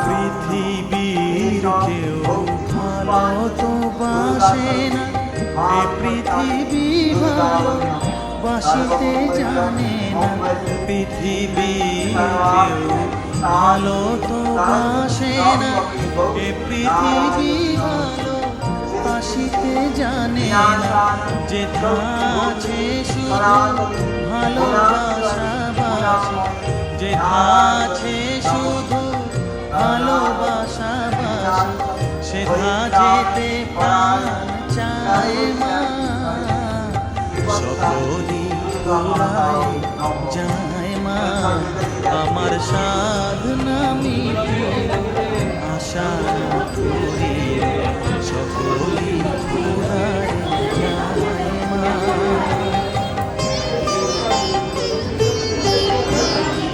পৃথিবীর কেউ ভালো তো বাসে না, এ পৃথিবী ভালো বাসিতে জানে না। পৃথিবীর কেউ ভালো তো বাসে না, এ পৃথিবী ভালো বাসিতে জানে না। যেথা আছে শুধু ভালোবাসা বাসে, যেথা আছে শুধু ভালোবাসা বাসে, সেথা যেতে প্রাণ চায় মা। সকলই তোরাই যায় মা, আমার